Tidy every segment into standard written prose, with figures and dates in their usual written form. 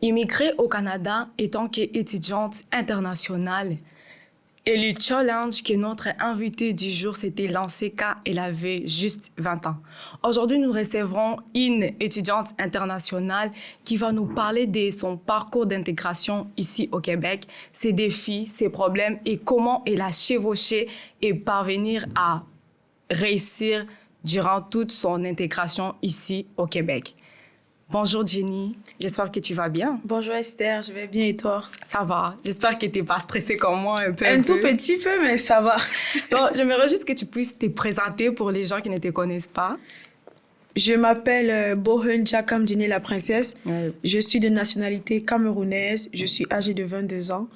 Immigrer au Canada en tant qu'étudiante internationale. Et le challenge que notre invitée du jour s'était lancé quand elle avait juste 20 ans. Aujourd'hui, nous recevrons une étudiante internationale qui va nous parler de son parcours d'intégration ici au Québec, ses défis, ses problèmes et comment elle a chevauché et parvenir à réussir durant toute son intégration ici au Québec. Bonjour Jenny, j'espère que tu vas bien. Bonjour Esther, je vais bien et toi? Ça va, j'espère que tu n'es pas stressée comme moi un peu. Un tout petit peu, mais ça va. Donc, j'aimerais juste que tu puisses te présenter pour les gens qui ne te connaissent pas. Je m'appelle Bohun Jakam Jenny la princesse. Ouais. Je suis de nationalité camerounaise, je suis âgée de 22 ans.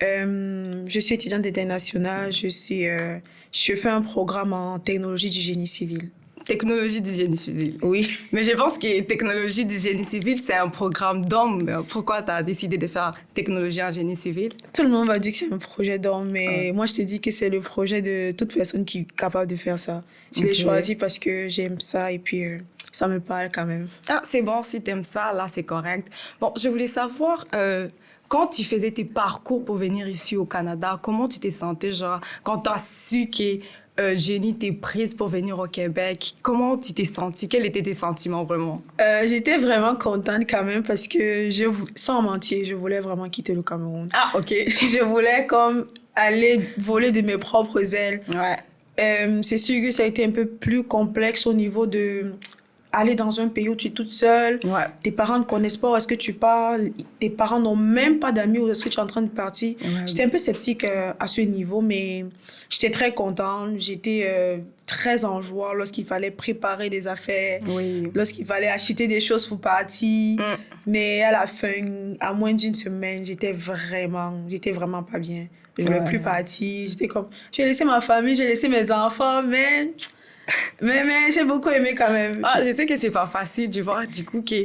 Je suis étudiante internationale, je fais un programme en technologie du génie civil. Technologie du génie civil. Oui. Mais je pense que technologie du génie civil, c'est un programme d'homme. Pourquoi tu as décidé de faire technologie en génie civil? Tout le monde va dire que c'est un projet d'homme, mais moi je te dis que c'est le projet de toute personne qui est capable de faire ça. Je l'ai choisi parce que j'aime ça et puis ça me parle quand même. Ah, c'est bon, si tu aimes ça, là c'est correct. Bon, je voulais savoir, quand tu faisais tes parcours pour venir ici au Canada, comment tu t'es sentie, genre, quand tu as su que Jenny t'est prise pour venir au Québec, comment tu t'es sentie? Quels étaient tes sentiments vraiment? J'étais vraiment contente quand même parce que, sans mentir, je voulais vraiment quitter le Cameroun. Ah, ok. Je voulais comme aller voler de mes propres ailes. Ouais. C'est sûr que ça a été un peu plus complexe au niveau de aller dans un pays où tu es toute seule. Ouais. Tes parents ne connaissent pas où est-ce que tu pars. Tes parents n'ont même pas d'amis où est-ce que tu es en train de partir. Ouais. J'étais un peu sceptique à ce niveau, mais j'étais très contente. J'étais très en joie lorsqu'il fallait préparer des affaires, Oui. lorsqu'il fallait acheter des choses pour partir. Mais à la fin, à moins d'une semaine, j'étais vraiment pas bien. Je ne voulais plus partir. J'étais comme, j'ai laissé ma famille, j'ai laissé mes enfants, mais j'ai beaucoup aimé quand même. Ah, je sais que c'est pas facile, tu vois, du coup, que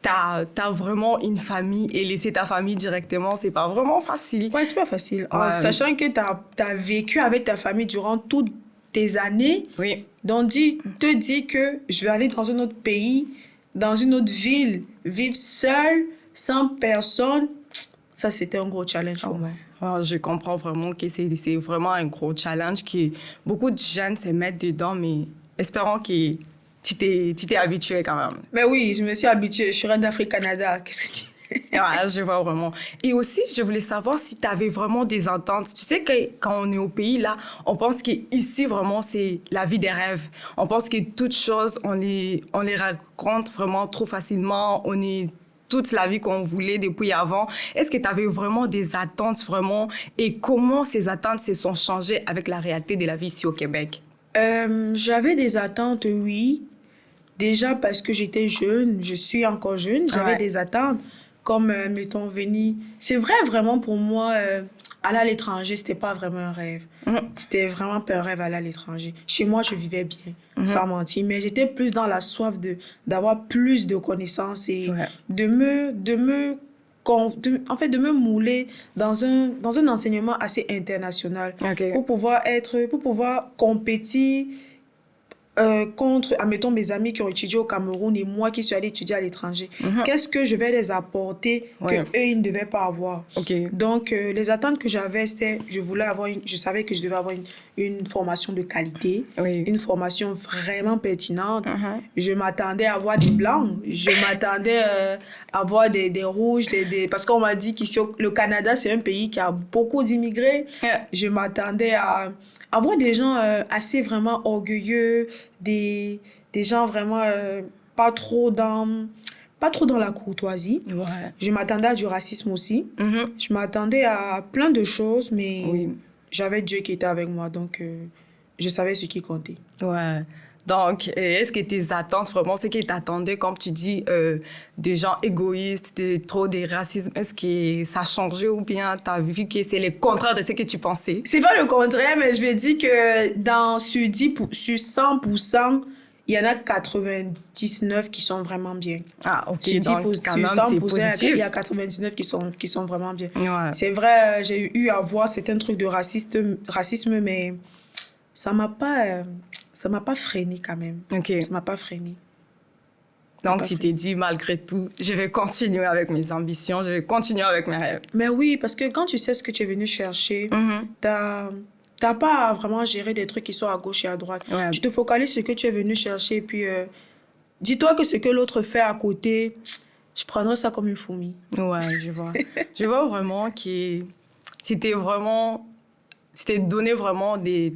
t'as vraiment une famille et laisser ta famille directement, c'est pas vraiment facile. Ouais, c'est pas facile. En sachant que t'as vécu avec ta famille durant toutes tes années. Oui. Donc, te dis que je vais aller dans un autre pays, dans une autre ville, vivre seule, sans personne, ça, c'était un gros challenge pour moi. Alors, je comprends vraiment que c'est vraiment un gros challenge que beaucoup de jeunes se mettent dedans, mais espérons que tu t'es habitué quand même. Mais oui, je me suis habituée. Je suis reine d'Afrique Canada. Qu'est-ce que tu... Ouais, je vois vraiment. Et aussi, je voulais savoir si tu avais vraiment des ententes. Tu sais que quand on est au pays, là, on pense qu'ici, vraiment, c'est la vie des rêves. On pense que toutes choses, on les raconte vraiment trop facilement. On est toute la vie qu'on voulait depuis avant. Est-ce que tu avais vraiment des attentes, vraiment? Et comment ces attentes se sont changées avec la réalité de la vie ici au Québec? J'avais des attentes, oui. Déjà parce que j'étais jeune, je suis encore jeune, j'avais des attentes. Comme, mettons, venir... C'est vrai, vraiment, pour moi, aller à l'étranger, c'était pas vraiment un rêve. C'était vraiment pas un rêve, aller à l'étranger. Chez moi, je vivais bien, sans mentir. Mais j'étais plus dans la soif d'avoir plus de connaissances et de me mouler dans un enseignement assez international. Pour pouvoir compétir contre, admettons, mes amis qui ont étudié au Cameroun et moi qui suis allée étudier à l'étranger. Qu'est-ce que je vais les apporter qu'eux, ils ne devaient pas avoir? Donc, les attentes que j'avais, c'était, je savais que je devais avoir une formation de qualité, une formation vraiment pertinente. Je m'attendais à avoir des blancs, je m'attendais à avoir des rouges, parce qu'on m'a dit qu'ici, le Canada, c'est un pays qui a beaucoup d'immigrés. Je m'attendais à avoir des gens assez vraiment orgueilleux, des gens vraiment pas trop dans la courtoisie. Je m'attendais à du racisme aussi. Je m'attendais à plein de choses, mais j'avais Dieu qui était avec moi, donc je savais ce qui comptait. Donc, est-ce que tes attentes, vraiment, ce que tu attendais, comme tu dis, des gens égoïstes, trop des racismes, est-ce que ça a changé ou bien tu as vu que c'est le contraire de ce que tu pensais? C'est pas le contraire, mais je vais dire que sur 100%, il y en a 99 qui sont vraiment bien. Ah, ok. Sur 10%, Donc, quand même, c'est positif. Il y a 99 qui sont vraiment bien. C'est vrai, j'ai eu à voir certains trucs de racisme, mais ça m'a pas freiné quand même. Ça m'a pas freiné. Donc, tu t'es dit, malgré tout, je vais continuer avec mes ambitions, je vais continuer avec mes rêves. Mais oui, parce que quand tu sais ce que tu es venu chercher, t'as pas à vraiment gérer des trucs qui sont à gauche et à droite. Ouais. Tu te focalises sur ce que tu es venu chercher, et puis dis-toi que ce que l'autre fait à côté, je prendrais ça comme une fourmi. Ouais, je vois. Je vois vraiment que tu t'es donné vraiment des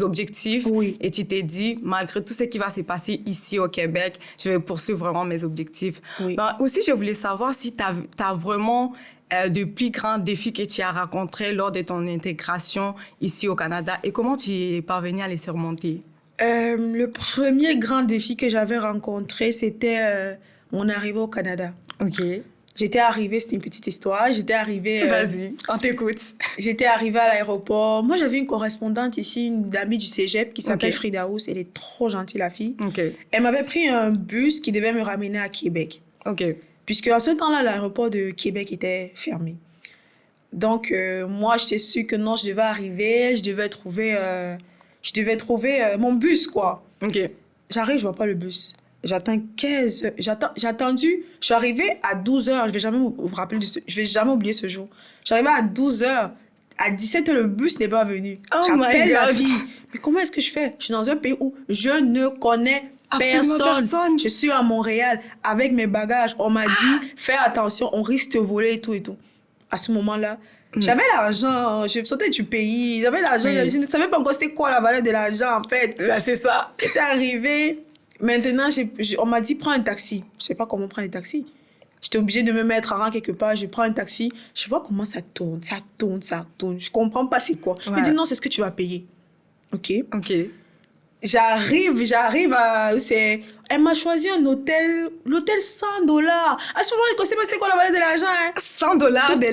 objectifs. Oui. Et tu t'es dit, malgré tout ce qui va se passer ici au Québec, je vais poursuivre vraiment mes objectifs. Oui. Ben, aussi, je voulais savoir si tu as vraiment de plus grands défis que tu as rencontrés lors de ton intégration ici au Canada et comment tu es parvenu à les surmonter? Le premier grand défi que j'avais rencontré, c'était mon arrivée au Canada. OK. J'étais arrivée, c'est une petite histoire, j'étais arrivée... Vas-y, on t'écoute. J'étais arrivée à l'aéroport. Moi, j'avais une correspondante ici, une amie du cégep qui s'appelle Frida House. Elle est trop gentille, la fille. Okay. Elle m'avait pris un bus qui devait me ramener à Québec. Okay. Puisque à ce temps-là, l'aéroport de Québec était fermé. Donc, moi, j'étais sûre que non, je devais arriver, je devais trouver mon bus, quoi. Okay. J'arrive, je vois pas le bus. J'attends 15 heures. J'ai attendu. Je suis arrivée à 12 heures. Je vais jamais oublier ce jour. Je suis arrivée à 12 heures. À 17 heures, le bus n'est pas venu. Oh J'appelle my la God. fille. Mais comment est-ce que je fais? Je suis dans un pays où je ne connais personne. Je suis à Montréal avec mes bagages. On m'a dit, fais attention, on risque de te voler et tout et tout. À ce moment-là, j'avais l'argent, je sautais du pays, j'avais l'argent, je ne savais pas encore c'était quoi la valeur de l'argent en fait. Là, c'est ça. J'étais arrivée. Maintenant, on m'a dit, prends un taxi. Je ne sais pas comment prendre un taxi. J'étais obligée de me mettre à rang quelque part. Je prends un taxi. Je vois comment ça tourne. Je ne comprends pas c'est quoi. Ouais. Elle dit, non, c'est ce que tu vas payer. OK. J'arrive à... Elle m'a choisi un hôtel. L'hôtel $100. À ce moment-là, je ne sais pas c'était quoi la valeur de l'argent. Hein. $100 de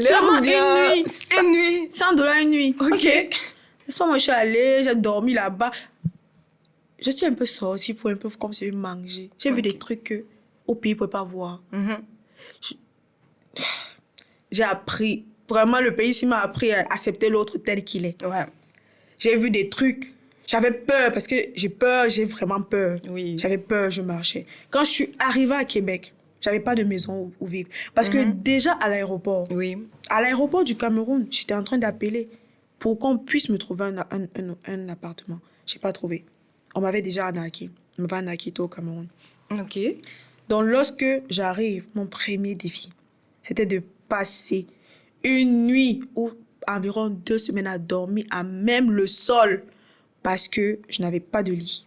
l'heure ou bien... Une nuit. $100 une nuit. OK. Laisse-moi, moi, je suis allée. J'ai dormi là-bas. Je suis un peu sortie pour un peu comme si je mangeais. J'ai vu des trucs qu'au pays, on ne peut pas voir. J'ai appris. Vraiment, le pays ici m'a appris à accepter l'autre tel qu'il est. Ouais. J'ai vu des trucs. J'avais peur parce que j'ai vraiment peur. Oui. J'avais peur, je marchais. Quand je suis arrivée à Québec, je n'avais pas de maison où vivre. Parce que déjà à l'aéroport, à l'aéroport du Cameroun, j'étais en train d'appeler pour qu'on puisse me trouver un appartement. Je n'ai pas trouvé. On m'avait déjà arnaqué. On m'avait arnaqué au Cameroun. OK. Donc, lorsque j'arrive, mon premier défi, c'était de passer une nuit ou environ 2 semaines à dormir à même le sol parce que je n'avais pas de lit.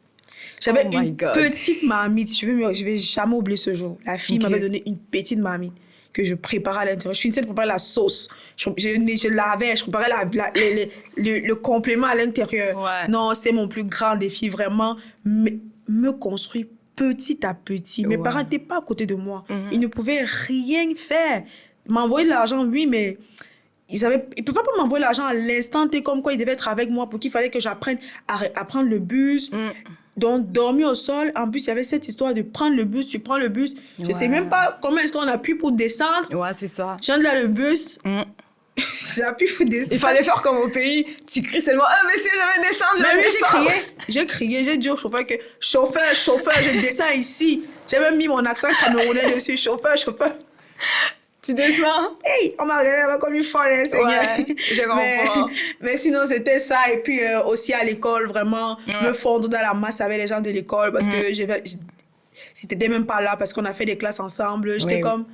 J'avais une petite marmite. Je vais jamais oublier ce jour. La fille m'avait donné une petite marmite que je préparais à l'intérieur. Je finissais de préparer la sauce. Je lavais, je préparais le complément à l'intérieur. Ouais. Non, c'est mon plus grand défi, vraiment. Me construire petit à petit. Mes parents n'étaient pas à côté de moi. Ils ne pouvaient rien faire. M'envoyer de l'argent, oui, mais ils ne pouvaient pas m'envoyer l'argent à l'instant T comme quoi ils devaient être avec moi pour qu'il fallait que j'apprenne à prendre le bus. Donc, dormir au sol. En plus, il y avait cette histoire de prendre le bus. Tu prends le bus. Je ne sais même pas comment est-ce qu'on appuie pour descendre. Ouais, c'est ça. J'entre là le bus. J'appuie pour descendre. Il fallait faire comme au pays. Tu cries seulement, ah, monsieur, je vais descendre, j'ai crié. J'ai dit au chauffeur que, chauffeur, je descends ici. J'ai même mis mon accent camerounais dessus. Chauffeur. Tu descends? Hey, on m'a regardé comme une folle, hein, Seigneur. Ouais, je comprends. Mais sinon, c'était ça. Et puis, aussi à l'école, vraiment, me fondre dans la masse avec les gens de l'école parce que c'était même pas là parce qu'on a fait des classes ensemble. J'étais comme...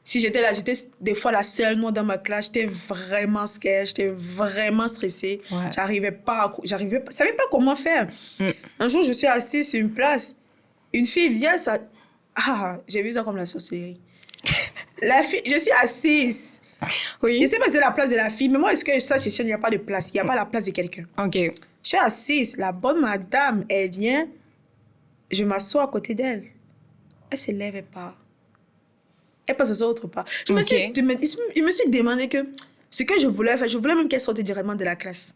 Si j'étais là, j'étais des fois la seule moi dans ma classe. J'étais vraiment scared, j'étais vraiment stressée. Ouais. Je savais pas comment faire. Un jour, je suis assise sur une place. Une fille vient, ça... Ah, j'ai vu ça comme la sorcellerie. La fille, je suis assise. Oui. Je sais pas si c'est la place de la fille, mais moi, est-ce que ça, il n'y a pas de place? Il n'y a pas la place de quelqu'un. OK. Je suis assise. La bonne madame, elle vient. Je m'assois à côté d'elle. Elle se lève et part. Elle passe à autre part. Je me suis demandé que ce que je voulais faire, je voulais même qu'elle sorte directement de la classe.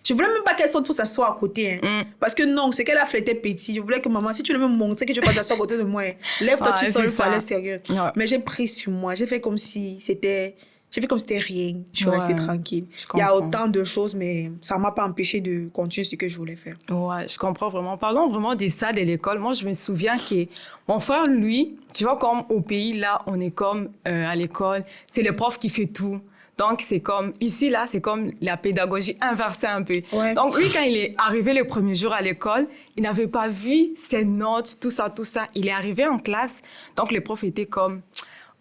Je voulais même pas qu'elle sorte pour s'asseoir à côté. Hein. Parce que non, ce qu'elle a fait était petit. Je voulais que maman, si tu veux me montrer que tu vas t'asseoir à côté de moi, lève-toi, tu sors à l'extérieur. Ouais. Mais j'ai pris sur moi. J'ai fait comme si c'était J'ai fait comme si c'était rien. Je suis restée tranquille. Il y a autant de choses, mais ça ne m'a pas empêché de continuer ce que je voulais faire. Ouais, je comprends vraiment. Parlons vraiment des ça de l'école. Moi, je me souviens que mon frère, lui, tu vois, comme au pays, là, on est comme à l'école, c'est le prof qui fait tout. Donc, c'est comme, ici, là, c'est comme la pédagogie inversée un peu. Ouais. Donc, lui, quand il est arrivé le premier jour à l'école, il n'avait pas vu ses notes, tout ça, tout ça. Il est arrivé en classe. Donc, le prof était comme,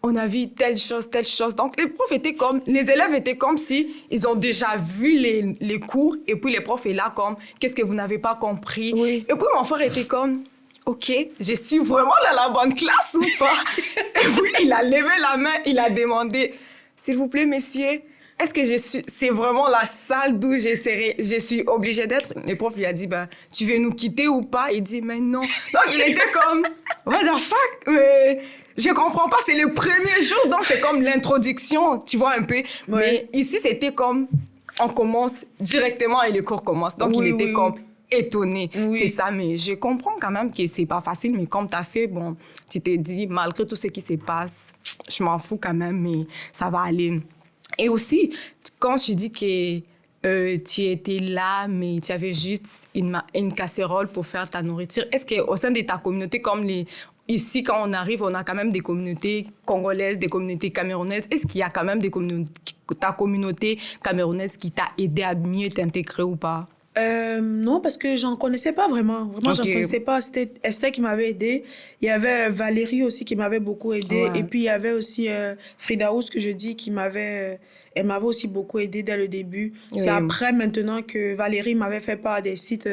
on a vu telle chose, telle chose. Donc, les profs étaient comme, les élèves étaient comme si ils ont déjà vu les cours. Et puis, les profs est là comme, qu'est-ce que vous n'avez pas compris? Oui. Et puis, mon frère était comme, OK, je suis vraiment dans la bonne classe ou pas? Et puis, il a levé la main, il a demandé, s'il vous plaît, messieurs, est-ce que c'est vraiment la salle d'où je suis obligée d'être? Le prof lui a dit, ben, tu veux nous quitter ou pas? Il dit, mais non. Donc, il était comme, what the fuck? Mais je comprends pas, c'est le premier jour, donc c'est comme l'introduction, tu vois un peu. Ouais. Mais ici, c'était comme, on commence directement et le cours commence. Donc, il était comme étonné. Oui. C'est ça, mais je comprends quand même que c'est pas facile, mais comme t'as fait, bon, tu t'es dit, malgré tout ce qui se passe, je m'en fous quand même, mais ça va aller. Et aussi, quand je dis que tu étais là, mais tu avais juste une casserole pour faire ta nourriture, est-ce qu'au sein de ta communauté, comme ici, quand on arrive, on a quand même des communautés congolaises, des communautés camerounaises, est-ce qu'il y a quand même ta communauté camerounaise qui t'a aidé à mieux t'intégrer ou pas? Non, parce que j'en connaissais pas vraiment. Vraiment, j'en connaissais pas. C'était Esther qui m'avait aidée. Il y avait Valérie aussi qui m'avait beaucoup aidée. Ouais. Et puis, il y avait aussi Frida Houst, que je dis, elle m'avait aussi beaucoup aidée dès le début. Oui. C'est après, maintenant, que Valérie m'avait fait part des sites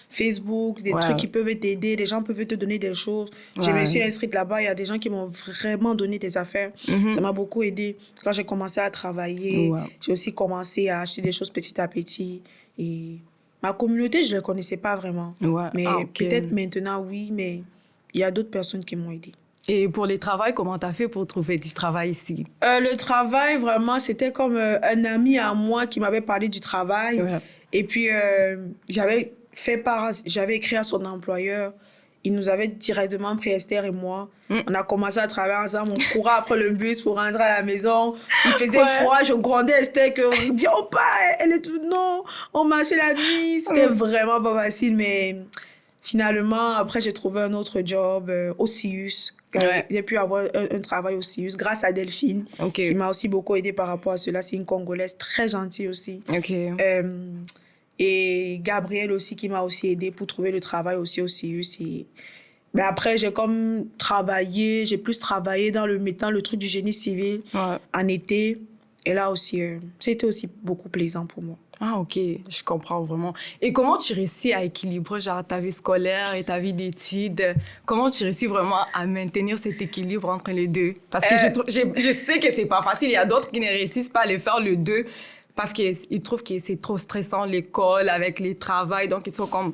Facebook, des trucs qui peuvent t'aider, des gens peuvent te donner des choses. Ouais. Je me suis inscrite là-bas. Il y a des gens qui m'ont vraiment donné des affaires. Ça m'a beaucoup aidée. Quand j'ai commencé à travailler, j'ai aussi commencé à acheter des choses petit à petit. Et ma communauté, je ne la connaissais pas vraiment. Ouais. Mais peut-être maintenant, oui, mais il y a d'autres personnes qui m'ont aidée. Et pour les travails, comment tu as fait pour trouver du travail ici? Le travail, vraiment, c'était comme un ami à moi qui m'avait parlé du travail. Ouais. Et puis, j'avais écrit à son employeur. Il nous avait directement pris, Esther et moi. On a commencé à travailler ensemble. On courait après le bus pour rentrer à la maison. Il faisait froid. Je grondais Esther qu'on dit, oh, pas, elle est toute... Non, on marchait la nuit. C'était vraiment pas facile. Mais finalement, après, j'ai trouvé un autre job au CIUS. J'ai pu avoir un travail au CIUS grâce à Delphine, qui m'a aussi beaucoup aidée par rapport à cela. C'est une Congolaise très gentille aussi. Et Gabrielle aussi, qui m'a aussi aidée pour trouver le travail aussi au CIUS. Mais après, j'ai plus travaillé dans le truc du génie civil en été. Et là aussi, c'était aussi beaucoup plaisant pour moi. Ah, OK. Je comprends vraiment. Et comment tu réussis à équilibrer genre, ta vie scolaire et ta vie d'études? Comment tu réussis vraiment à maintenir cet équilibre entre les deux? Parce que je sais que c'est pas facile. Il y a d'autres qui ne réussissent pas à le faire les deux parce qu'ils trouvent que c'est trop stressant, l'école, avec les travails. Donc, ils sont comme,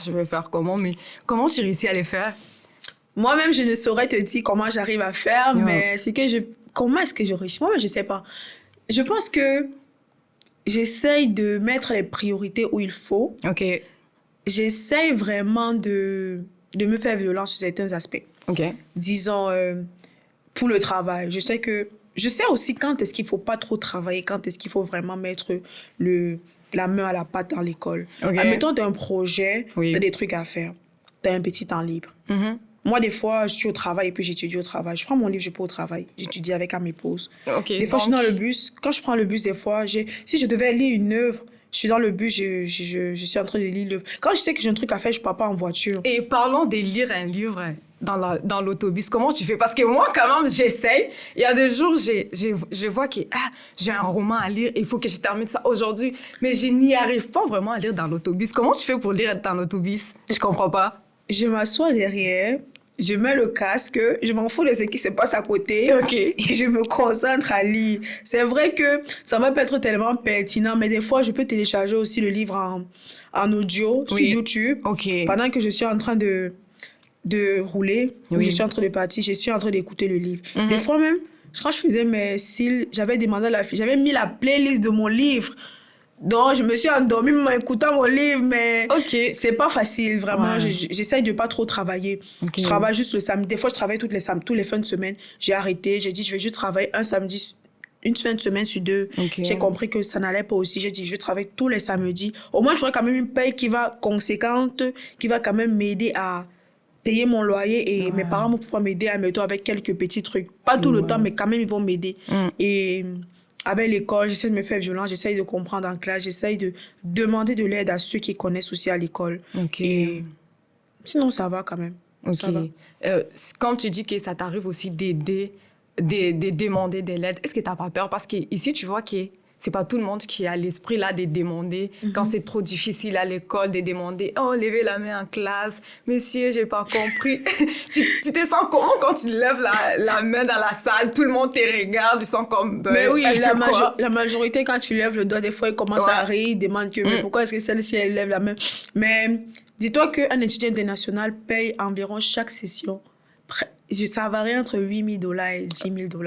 je vais faire comment? Mais comment tu réussis à les faire? Moi-même, je ne saurais te dire comment j'arrive à faire, mais comment est-ce que je réussis? Moi-même, je sais pas. Je pense que j'essaye de mettre les priorités où il faut. OK. J'essaye vraiment de me faire violence sur certains aspects. OK. Disons, pour le travail. Je sais aussi quand est-ce qu'il ne faut pas trop travailler, quand est-ce qu'il faut vraiment mettre la main à la pâte dans l'école. Okay. Admettons, tu as un projet, tu as des trucs à faire, tu as un petit temps libre. Moi, des fois, je suis au travail et puis j'étudie au travail. Je prends mon livre, je vais au travail. J'étudie avec à mes pauses. Des fois, je suis dans le bus. Quand je prends le bus, des fois, si je devais lire une œuvre, je suis dans le bus, je suis en train de lire l'œuvre. Quand je sais que j'ai un truc à faire, je ne pars pas en voiture. Et parlons de lire un livre dans l'autobus. Comment tu fais? Parce que moi, quand même, j'essaye. Il y a des jours, je vois que j'ai un roman à lire, il faut que je termine ça aujourd'hui. Mais je n'y arrive pas vraiment à lire dans l'autobus. Comment tu fais pour lire dans l'autobus? Je ne comprends pas. Je m'assois derrière, je mets le casque, je m'en fous de ce qui se passe à côté et je me concentre à lire. C'est vrai que ça va pas être tellement pertinent, mais des fois, je peux télécharger aussi le livre en audio sur YouTube. Pendant que je suis en train de rouler, ou je suis en train de partir, je suis en train d'écouter le livre. Des fois même, quand je faisais mes cils, j'avais demandé à la fille, j'avais mis la playlist de mon livre. Donc, je me suis endormie en écoutant mon livre, mais c'est pas facile, vraiment. J'essaye de pas trop travailler. Je travaille juste le samedi. Des fois, je travaille tous les fins de semaine. J'ai arrêté. J'ai dit, je vais juste travailler un samedi une fin de semaine sur 2. J'ai compris que ça n'allait pas aussi. J'ai dit, je travaille tous les samedis. Au moins, j'aurai quand même une paye qui va conséquente, qui va quand même m'aider à payer mon loyer et mes parents vont pouvoir m'aider à mettre avec quelques petits trucs. Pas tout le temps, mais quand même, ils vont m'aider. Et avec l'école, j'essaie de me faire violence, j'essaie de comprendre en classe, j'essaie de demander de l'aide à ceux qui connaissent aussi à l'école. Et sinon, ça va quand même. Ça va. Quand tu dis que ça t'arrive aussi d'aider, de demander de l'aide, est-ce que tu n'as pas peur? Parce qu'ici, tu vois que c'est pas tout le monde qui a l'esprit là de demander quand c'est trop difficile à l'école, de demander « Oh, levez la main en classe. Monsieur, j'ai pas compris. » tu te sens comment quand tu lèves la main dans la salle? Tout le monde te regarde, ils sont comme... Mais oui, la majorité, quand tu lèves le doigt, des fois, ils commencent à rire, ils demandent que « Mais pourquoi est-ce que celle-ci, elle lève la main? » Mais dis-toi qu'un étudiant international paye environ chaque session ça varie entre $8 000 et $10 000.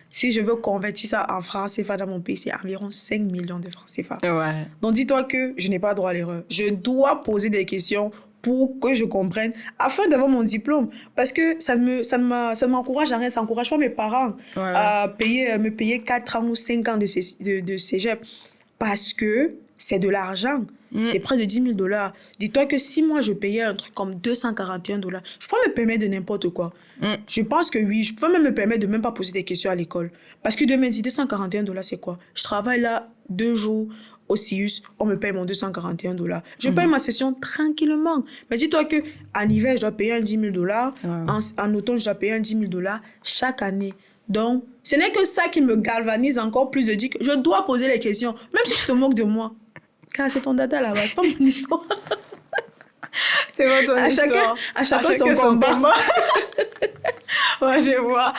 Si je veux convertir ça en francs CFA dans mon pays, c'est environ 5 millions de francs CFA. Donc, dis-toi que je n'ai pas droit à l'erreur. Je dois poser des questions pour que je comprenne, afin d'avoir mon diplôme. Parce que ça ne m'encourage à rien. Ça n'encourage pas mes parents à me payer 4 ans ou 5 ans de cégep. Parce que c'est de l'argent. C'est près de $10 000. Dis-toi que si moi, je payais un truc comme $241, je pourrais me permettre de n'importe quoi. Je pense que oui, je peux même me permettre de même pas poser des questions à l'école. Parce que demain, $241, c'est quoi? Je travaille là 2 jours au CIUS, on me paye mon $241. Je paye ma session tranquillement. Mais dis-toi qu'en hiver, je dois payer un $10 000. En automne, je dois payer un $10 000 chaque année. Donc, ce n'est que ça qui me galvanise encore plus de dire que je dois poser les questions, même si tu te moques de moi. Car c'est ton dada là-bas, c'est pas mon histoire. C'est pas ton histoire. À chacun son combat. Ouais, je vois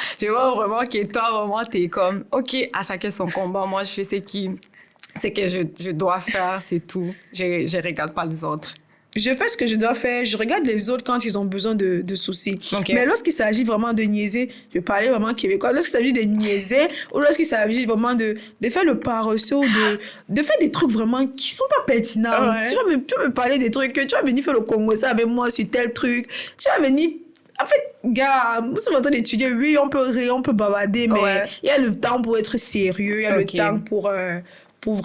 vraiment que toi, vraiment, t'es comme, OK, à chacun son combat. Moi, je fais ce que je dois faire, c'est tout. Je regarde pas les autres. Je fais ce que je dois faire. Je regarde les autres quand ils ont besoin de soucis. Mais lorsqu'il s'agit vraiment de niaiser, je vais parler vraiment québécois. Lorsqu'il s'agit de niaiser ou lorsqu'il s'agit vraiment de faire le paresseux, de faire des trucs vraiment qui sont pas pertinents. Tu vas me parler des trucs que tu vas venir faire le Congo ça avec moi sur tel truc. Tu vas venir... En fait, gars, nous sommes en train d'étudier. Oui, on peut rire, on peut bavarder, mais il y a le temps pour être sérieux. Il y a le temps pour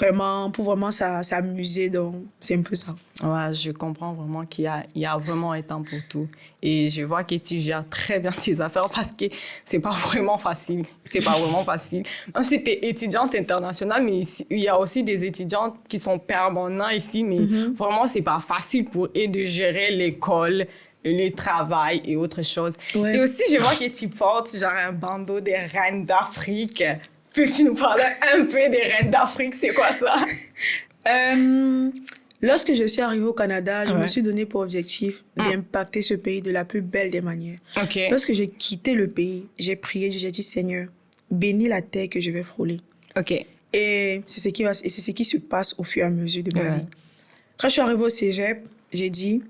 vraiment s'amuser. Donc, c'est un peu ça. Ouais, je comprends vraiment qu'il y a vraiment un temps pour tout. Et je vois que tu gères très bien tes affaires parce que c'est pas vraiment facile. C'est pas vraiment facile. Même si tu es étudiante internationale, mais il y a aussi des étudiantes qui sont permanents ici, mais vraiment, c'est pas facile pour eux de gérer l'école, le travail et autre chose. Et aussi, je vois que tu portes genre un bandeau des reines d'Afrique. Peux-tu nous parler un peu des reines d'Afrique? C'est quoi ça? Lorsque je suis arrivée au Canada, je me suis donné pour objectif d'impacter ce pays de la plus belle des manières. Lorsque j'ai quitté le pays, j'ai prié, j'ai dit, Seigneur, bénis la terre que je vais frôler. Et c'est ce qui se passe au fur et à mesure de ma vie. Quand je suis arrivée au cégep, j'ai dit,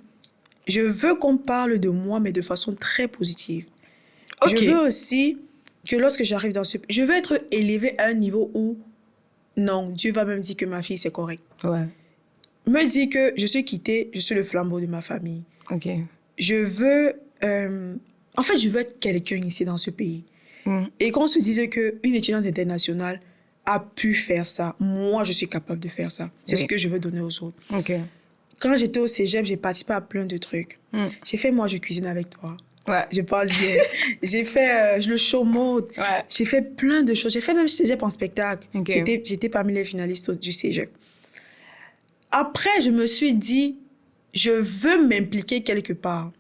je veux qu'on parle de moi, mais de façon très positive. Je veux aussi que lorsque j'arrive dans ce... Je veux être élevée à un niveau où, non, Dieu va même dire que ma fille, c'est correct. Me dire que je suis quittée, je suis le flambeau de ma famille. Je veux... en fait, je veux être quelqu'un ici dans ce pays. Et qu'on se dise qu'une étudiante internationale a pu faire ça. Moi, je suis capable de faire ça. C'est ce que je veux donner aux autres. Quand j'étais au cégep, j'ai participé à plein de trucs. J'ai fait Moi, je cuisine avec toi. Je pense bien. J'ai fait le show mode. J'ai fait plein de choses. J'ai fait même cégep en spectacle. J'étais parmi les finalistes du cégep. Après, je me suis dit, je veux m'impliquer quelque part.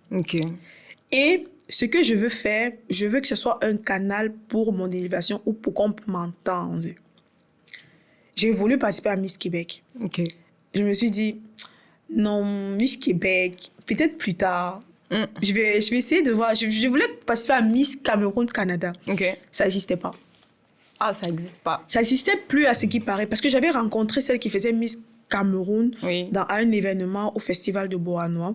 Et ce que je veux faire, je veux que ce soit un canal pour mon élévation ou pour qu'on m'entende. J'ai voulu participer à Miss Québec. Je me suis dit, non, Miss Québec, peut-être plus tard. Je vais essayer de voir. Je voulais participer à Miss Cameroun-Canada. Ça n'existait pas. Ah, ça n'existe pas. Ça n'existait plus à ce qui paraît. Parce que j'avais rencontré celle qui faisait Miss Cameroun dans un événement au Festival de Beauharnois.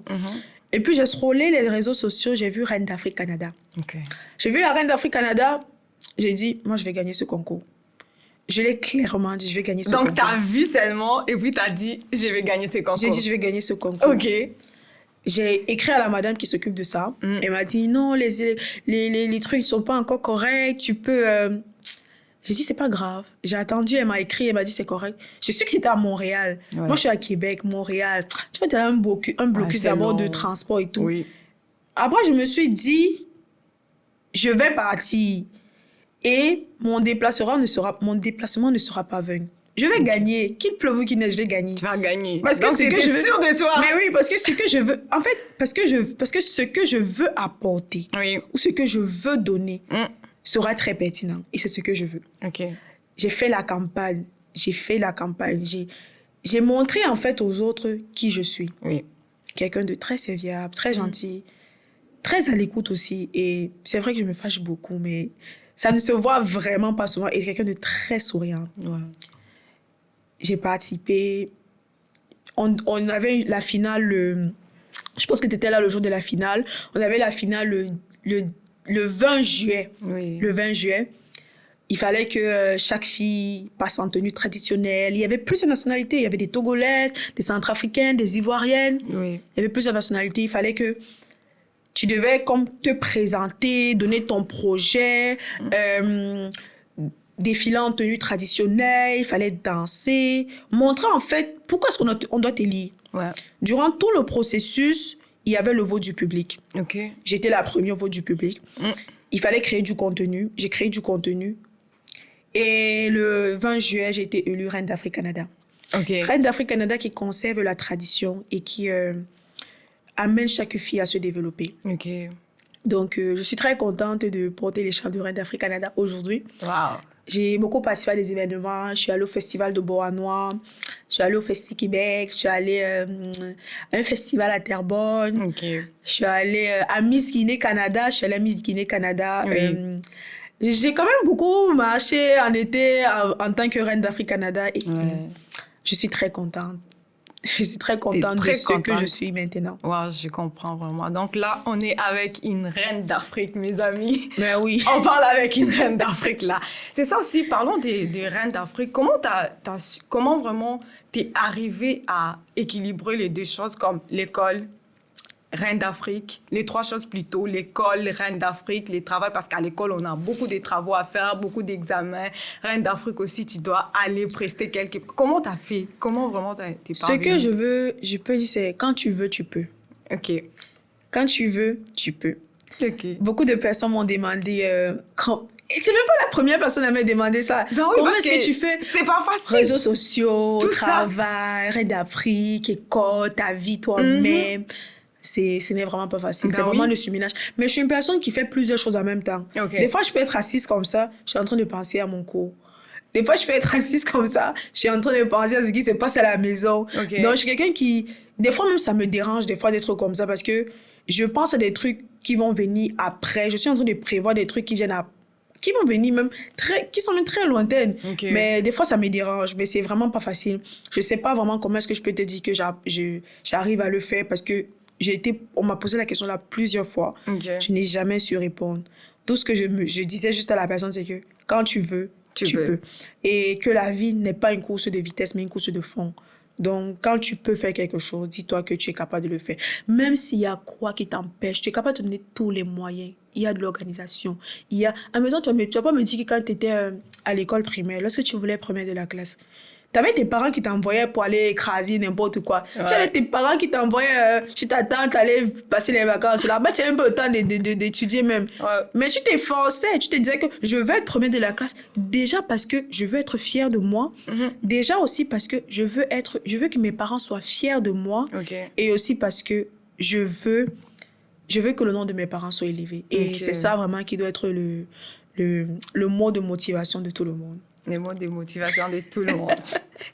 Et puis, j'ai scrollé les réseaux sociaux. J'ai vu Reine d'Afrique Canada. J'ai vu la Reine d'Afrique Canada. J'ai dit, moi, je vais gagner ce concours. Je l'ai clairement dit, je vais gagner ce concours. Donc, tu as vu seulement et puis tu as dit, je vais gagner ce concours. J'ai dit, je vais gagner ce concours. J'ai écrit à la madame qui s'occupe de ça. Elle m'a dit, non, les trucs ne sont pas encore corrects. Tu peux... J'ai dit, c'est pas grave. J'ai attendu, elle m'a écrit, elle m'a dit, c'est correct. Je sais que c'était à Montréal. Ouais. Moi, je suis à Québec, Montréal. Tu vois, t'as un blocus d'abord de transport et tout. Oui. Après, je me suis dit, je vais partir. Et mon déplacement ne sera pas vain. Je vais gagner. Qu'il pleuve ou qu'il neige, je vais gagner. Tu vas gagner. Parce que donc, tu étais sûre de toi. Mais oui, parce que ce que je veux... En fait, parce que ce que je veux apporter ou ce que je veux donner sera très pertinent. Et c'est ce que je veux. OK. J'ai fait la campagne. J'ai montré, en fait, aux autres qui je suis. Oui. Quelqu'un de très serviable, très gentil, très à l'écoute aussi. Et c'est vrai que je me fâche beaucoup, mais ça ne se voit vraiment pas souvent. Et quelqu'un de très souriant. Ouais. J'ai participé. On avait la finale, je pense que tu étais là le jour de la finale. On avait la finale le 20 juillet. Oui. Le 20 juillet. Il fallait que chaque fille passe en tenue traditionnelle. Il y avait plusieurs nationalités. Il y avait des Togolaises, des Centrafricaines, des Ivoiriennes. Oui. Il y avait plusieurs nationalités. Il fallait que tu devais comme te présenter, donner ton projet, défiler en tenue traditionnelle, il fallait danser, montrer en fait pourquoi est-ce qu'on doit t'élire. Ouais. Durant tout le processus, il y avait le vote du public. OK. J'étais la première au vote du public. Il fallait créer du contenu. J'ai créé du contenu. Et le 20 juillet, j'ai été élue Reine d'Afrique Canada. OK. Reine d'Afrique Canada qui conserve la tradition et qui amène chaque fille à se développer. OK. Donc, je suis très contente de porter les charmes de Reine d'Afrique Canada aujourd'hui. Wow. J'ai beaucoup participé à des événements. Je suis allée au festival de Beauharnois. Je suis allée au Festi Québec. Je suis allée à un festival à Terrebonne. OK. Je suis allée à Miss Guinée-Canada. Je suis allée à Miss Guinée-Canada. Oui. J'ai quand même beaucoup marché en été en tant que Reine d'Afrique Canada. Et je suis très contente. Je suis très contente de ce que je suis maintenant. Wow, je comprends vraiment. Donc là, on est avec une reine d'Afrique, mes amis. Mais oui. On parle avec une reine d'Afrique, là. C'est ça aussi, parlons des reines d'Afrique. Comment vraiment t'es arrivée à équilibrer les deux choses comme l'école, Reine d'Afrique, les trois choses plutôt, l'école, Reine d'Afrique, les travaux, parce qu'à l'école, on a beaucoup de travaux à faire, beaucoup d'examens. Reine d'Afrique aussi, tu dois aller prester quelques... Comment t'as fait? Comment vraiment t'es parvenue? Ce que je veux, je peux dire, c'est quand tu veux, tu peux. OK. Quand tu veux, tu peux. OK. Beaucoup de personnes m'ont demandé... Et tu n'es même pas la première personne à me demander ça. Ben oui, comment est-ce que tu fais? C'est pas facile. Réseaux sociaux, tout travail, Reine d'Afrique, école, ta vie toi-même. Ce n'est vraiment pas facile. C'est vraiment le surménage. Mais je suis une personne qui fait plusieurs choses en même temps. Okay. Des fois, je peux être assise comme ça, je suis en train de penser à mon cours. Des fois, je peux être assise comme ça, je suis en train de penser à ce qui se passe à la maison. Okay. Donc, je suis quelqu'un qui... Des fois, même, ça me dérange des fois d'être comme ça parce que je pense à des trucs qui vont venir après. Je suis en train de prévoir des trucs qui viennent après. Qui vont venir même qui sont même très lointaines. Okay. Mais des fois, ça me dérange. Mais c'est vraiment pas facile. Je sais pas vraiment comment est-ce que je peux te dire que j'arrive à le faire parce que on m'a posé la question là plusieurs fois. Okay. Je n'ai jamais su répondre. Tout ce que je disais juste à la personne, c'est que quand tu veux, tu peux. Et que la vie n'est pas une course de vitesse, mais une course de fond. Donc, quand tu peux faire quelque chose, dis-toi que tu es capable de le faire. Même s'il y a quoi qui t'empêche, tu es capable de te donner tous les moyens. Il y a de l'organisation. Il y a... Admettons, tu vas pas me dire que quand tu étais à l'école primaire, lorsque tu voulais être première de la classe, tu avais tes parents qui t'envoyaient pour aller écraser n'importe quoi. Ouais. Tu avais tes parents qui t'envoyaient chez ta tante aller passer les vacances. Là-bas, tu n'avais même pas le temps d'étudier même. Ouais. Mais tu t'es forcé. Tu te disais que je veux être première de la classe. Déjà parce que je veux être fière de moi. Déjà aussi parce que je veux que mes parents soient fiers de moi. Okay. Et aussi parce que je veux que le nom de mes parents soit élevé. Et c'est ça vraiment qui doit être le mot de motivation de tout le monde. Les mots de motivation de tout le monde.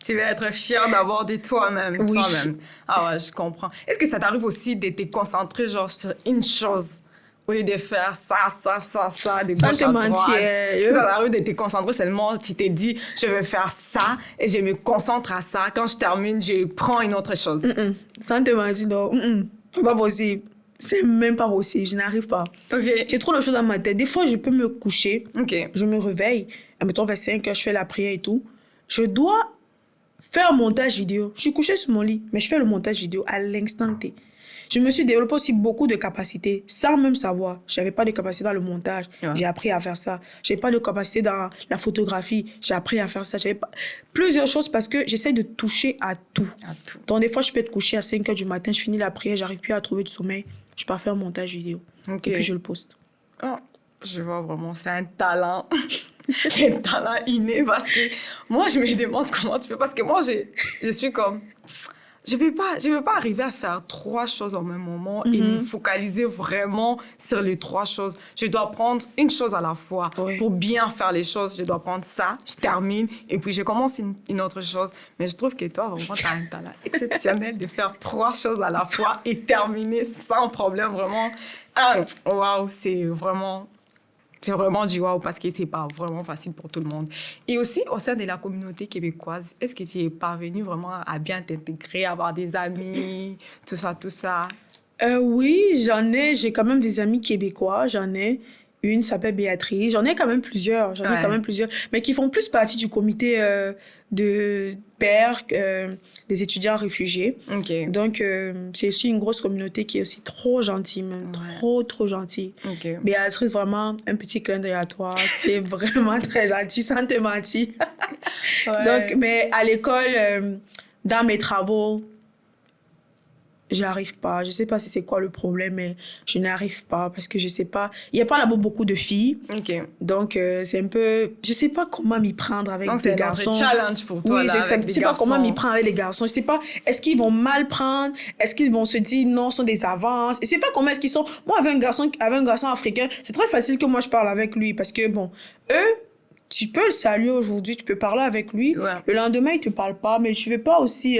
Tu veux être fier d'abord de toi-même. Oui. Toi-même. Ah ouais, je comprends. Est-ce que ça t'arrive aussi de te concentrer genre sur une chose au lieu de faire ça, de gauche à droite? Ça t'arrive de te concentrer seulement, tu t'es dit, je vais faire ça et je me concentre à ça. Quand je termine, je prends une autre chose. Sans te mentir, non. C'est pas possible. C'est même pas possible, je n'arrive pas. Okay. J'ai trop de choses dans ma tête. Des fois, je peux me coucher, je me réveille, admettons vers 5 heures, je fais la prière et tout. Je dois faire un montage vidéo. Je suis couchée sur mon lit, mais je fais le montage vidéo à l'instant T. Je me suis développé aussi beaucoup de capacités sans même savoir. Je n'avais pas de capacité dans le montage. Ouais. J'ai appris à faire ça. Je n'avais pas de capacité dans la photographie. J'ai appris à faire ça. J'avais pas... plusieurs choses parce que j'essaie de toucher à tout. Donc, des fois, je peux être couchée à 5 h du matin, je finis la prière, j'arrive plus à trouver de sommeil. Je pars faire un montage vidéo. Okay. Et puis, je le poste. Oh, je vois vraiment, c'est un talent. C'est un talent inné parce que moi, je me demande comment tu fais. Parce que moi, je suis comme... Je peux pas arriver à faire 3 choses en même moment et me focaliser vraiment sur les 3 choses. Je dois prendre une chose à la fois. Oui. Pour bien faire les choses, je dois prendre ça, je termine et puis je commence une autre chose. Mais je trouve que toi, vraiment, tu as un talent exceptionnel de faire 3 choses à la fois et terminer sans problème. Vraiment, waouh, c'est vraiment du wow parce que c'est pas vraiment facile pour tout le monde. Et aussi, au sein de la communauté québécoise, est-ce que tu es parvenue vraiment à bien t'intégrer, à avoir des amis, tout ça? Oui, j'ai quand même des amis québécois, j'en ai. Une s'appelle Béatrice. J'en ai quand même plusieurs. Mais qui font plus partie du comité de pairs des étudiants réfugiés. Okay. Donc, c'est aussi une grosse communauté qui est aussi trop gentille, même. Ouais. Trop gentille. Okay. Béatrice, vraiment, un petit clin d'œil à toi. Tu es vraiment très gentille, sans te mentir. Ouais. Donc, mais à l'école, dans mes travaux, j'arrive pas. Je sais pas si c'est quoi le problème, mais je n'arrive pas parce que je sais pas. Il y a pas là-bas beaucoup de filles. Okay. Donc, c'est un peu... Je sais pas comment m'y prendre avec des garçons. C'est un challenge pour toi, oui, là, je sais pas comment m'y prendre avec les garçons. Je sais pas, est-ce qu'ils vont mal prendre? Est-ce qu'ils vont se dire non, sont des avances? Je sais pas comment est-ce qu'ils sont. Moi, avec un garçon africain, c'est très facile que moi, je parle avec lui parce que, bon, eux, tu peux le saluer aujourd'hui, tu peux parler avec lui. Ouais. Le lendemain, il te parle pas, mais je vais pas aussi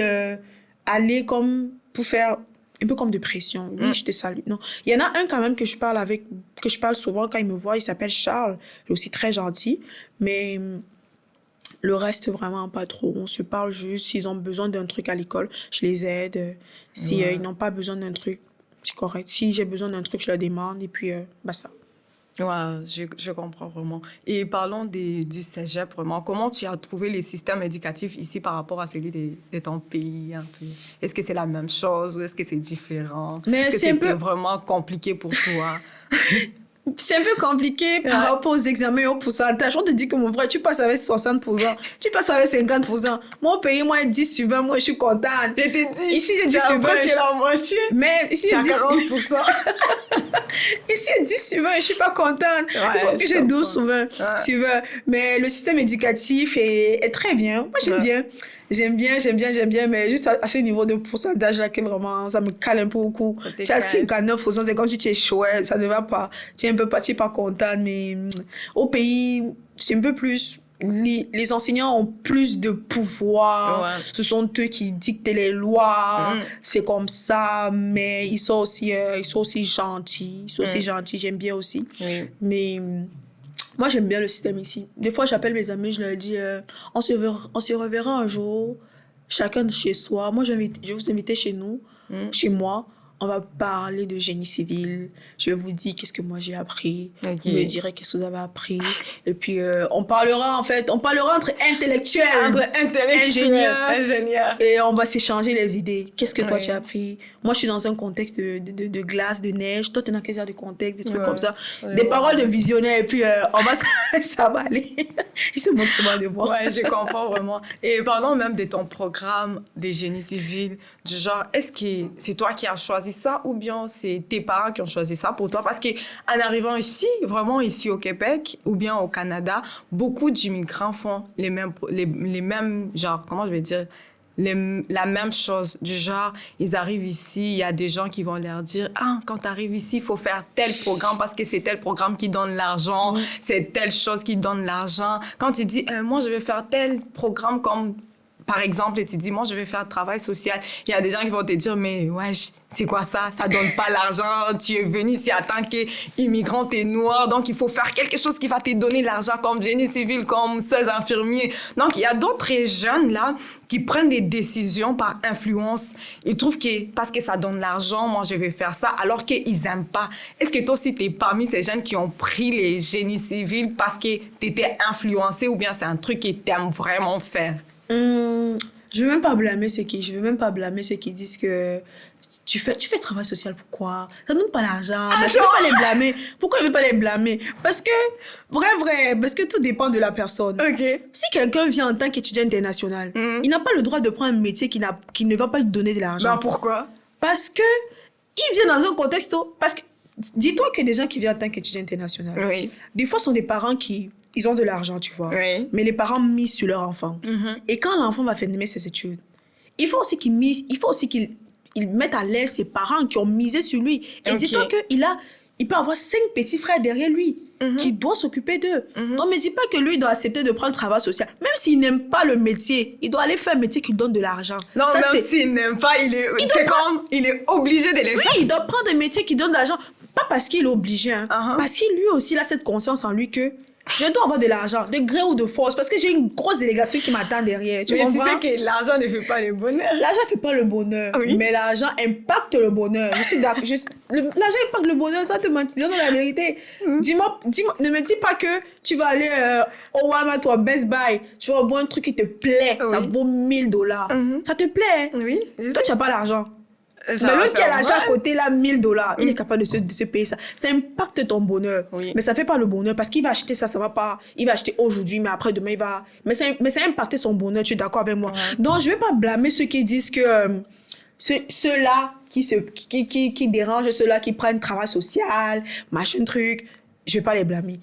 aller comme... pour faire un peu comme de pression. Oui, je te salue. Non. Il y en a un quand même que je parle souvent quand il me voit. Il s'appelle Charles. Il est aussi très gentil. Mais le reste, vraiment pas trop. On se parle juste. S'ils ont besoin d'un truc à l'école, je les aide. Si ils n'ont pas besoin d'un truc, c'est correct. Si j'ai besoin d'un truc, je le demande. Et puis, basta. Ouais, je comprends vraiment. Et parlons du cégep, vraiment. Comment tu as trouvé les systèmes éducatifs ici par rapport à celui de ton pays, un peu? Est-ce que c'est la même chose ou est-ce que c'est différent? Mais est-ce que c'était vraiment compliqué pour toi? C'est un peu compliqué par rapport aux examens et au pourcentage. On te dit que mon frère, tu passes avec 60%, tu passes avec 50%. Mon pays, moi, 10 sur 20, moi, je suis contente. Je t'ai dit. Ici, j'ai 10 sur 20. Presque la moitié. Mais ici, j'ai 40%. Ici, 10 sur 20, je suis pas contente. Il faut que j'ai 12 sur 20. Mais le système éducatif est très bien. Moi, j'aime bien. J'aime bien, mais juste à ce niveau de pourcentage-là, que vraiment, ça me cale un peu au cou. Tu as 59%, c'est comme si tu es chouette, ça ne va pas. Tu es pas contente, mais au pays, c'est un peu plus... Les enseignants ont plus de pouvoir. Ouais. Ce sont eux qui dictent les lois. C'est comme ça, mais ils sont aussi gentils. J'aime bien aussi. Mais... moi, j'aime bien le système ici. Des fois, j'appelle mes amis, je leur dis, on se reverra un jour, chacun de chez soi. Moi, je vais vous inviter chez nous, chez moi. On va parler de génie civil. Je vais vous dire qu'est-ce que moi j'ai appris. Okay. Vous me direz qu'est-ce que vous avez appris. Et puis, on parlera entre intellectuels. Ingénieurs. Et on va s'échanger les idées. Qu'est-ce que toi tu as appris? Moi, je suis dans un contexte de glace, de neige. Toi, tu es dans quel genre de contexte? Des trucs comme ça. Des paroles de visionnaires. Et puis, on va ça va aller. Ils se moquent souvent de moi. Ouais, je comprends vraiment. Et parlons même de ton programme des génies civils. Du genre, est-ce que c'est toi qui as choisi ça ou bien c'est tes parents qui ont choisi ça pour toi? Parce qu'en arrivant ici, vraiment ici au Québec ou bien au Canada, beaucoup d'immigrants font les mêmes genre, comment je vais dire, la même chose. Du genre, ils arrivent ici, il y a des gens qui vont leur dire « Ah, quand tu arrives ici, il faut faire tel programme parce que c'est tel programme qui donne l'argent, c'est telle chose qui donne l'argent. » Quand tu dis « Moi, je vais faire tel programme comme... » Par exemple, et tu dis, moi, je vais faire travail social. Il y a des gens qui vont te dire, mais ouais, c'est quoi ça? Ça donne pas l'argent. Tu es venu ici en tant qu'immigrant, t'es noir. Donc, il faut faire quelque chose qui va te donner l'argent comme génie civil, comme seul infirmier. Donc, il y a d'autres jeunes, là, qui prennent des décisions par influence. Ils trouvent que parce que ça donne l'argent, moi, je vais faire ça, alors qu'ils aiment pas. Est-ce que toi aussi, t'es parmi ces jeunes qui ont pris les génies civils parce que t'étais influencé ou bien c'est un truc que t'aimes vraiment faire? Je veux même pas blâmer ceux qui disent que tu fais travail social, pourquoi? Ça ne donne pas l'argent. Je ne veux pas les blâmer. Pourquoi je ne veux pas les blâmer? Parce que, parce que tout dépend de la personne. Ok. Si quelqu'un vient en tant qu'étudiant international, il n'a pas le droit de prendre un métier qui ne va pas lui donner de l'argent. Ben pourquoi? Parce que il vient dans un contexte... Parce que, dis-toi que des gens qui viennent en tant qu'étudiant international, Oui. des fois, sont des parents qui... Ils ont de l'argent, tu vois. Oui. Mais les parents misent sur leur enfant. Et quand l'enfant va finir ses études, il faut aussi qu'il mette à l'aise ses parents qui ont misé sur lui. Et dis-toi qu'il peut avoir 5 petits frères derrière lui qui doivent s'occuper d'eux. Donc, ne me dis pas que lui doit accepter de prendre le travail social. Même s'il n'aime pas le métier, il doit aller faire un métier qui donne de l'argent. Non, ça, même s'il n'aime pas, il est obligé de les faire. Oui, il doit prendre un métier qui donne de l'argent. Pas parce qu'il est obligé, parce qu'il lui aussi a cette conscience en lui que je dois avoir de l'argent, de gré ou de force, parce que j'ai une grosse délégation qui m'attend derrière. Mais tu sais que l'argent ne fait pas le bonheur. L'argent ne fait pas le bonheur, mais l'argent impacte le bonheur. Je suis d'accord. L'argent impacte le bonheur, ça te mentit. Disons la vérité. Dis-moi, ne me dis pas que tu vas aller au Walmart ou à Best Buy, tu vas voir un truc qui te plaît, ça vaut $1000. Ça te plaît? Oui. Toi, tu n'as pas l'argent. Mais l'autre qui a l'argent à côté, là, $1000, il est capable de se payer ça. Ça impacte ton bonheur. Mais ça ne fait pas le bonheur parce qu'il va acheter ça va pas. Il va acheter aujourd'hui, mais après, demain, il va. Mais ça a impacté son bonheur, tu es d'accord avec moi? Donc, je ne vais pas blâmer ceux qui disent que ceux-là qui dérangent, ceux-là qui prennent travail social, machin truc, je ne vais pas les blâmer.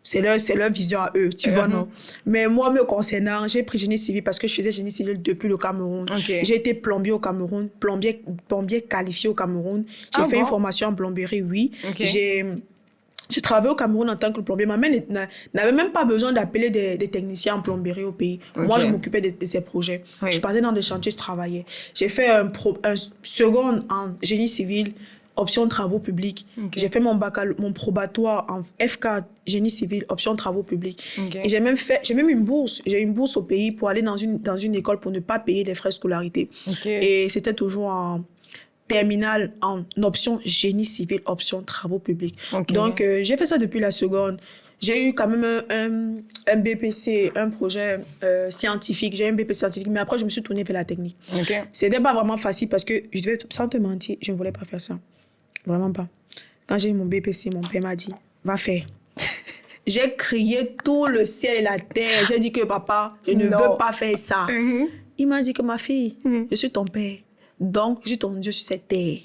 C'est leur vision à eux, tu vois, non? Mais moi, me concernant, j'ai pris génie civil parce que je faisais génie civil depuis le Cameroun. J'ai été plombier au Cameroun, plombier qualifié au Cameroun. J'ai fait une formation en plomberie, oui. J'ai travaillé au Cameroun en tant que plombier. Ma mère n'avait même pas besoin d'appeler des techniciens en plomberie au pays. Moi, je m'occupais de ces projets. Je partais dans des chantiers, je travaillais. J'ai fait un second en génie civil, option travaux publics. J'ai fait mon probatoire en F4, génie civil, option travaux publics. Et j'ai même une bourse. J'ai une bourse au pays pour aller dans une école pour ne pas payer des frais de scolarité. Et c'était toujours en terminale en option génie civil, option travaux publics. Donc, j'ai fait ça depuis la seconde. J'ai eu quand même un BPC, un projet scientifique. J'ai un BPC scientifique, mais après, je me suis tournée vers la technique. C'était pas vraiment facile parce que, sans te mentir, je ne voulais pas faire ça. Vraiment pas. Quand j'ai eu mon BPC, mon père m'a dit, va faire. J'ai crié tout le ciel et la terre. J'ai dit que papa, je ne veux pas faire ça. Il m'a dit que ma fille, je suis ton père. Donc, je suis ton Dieu sur cette terre.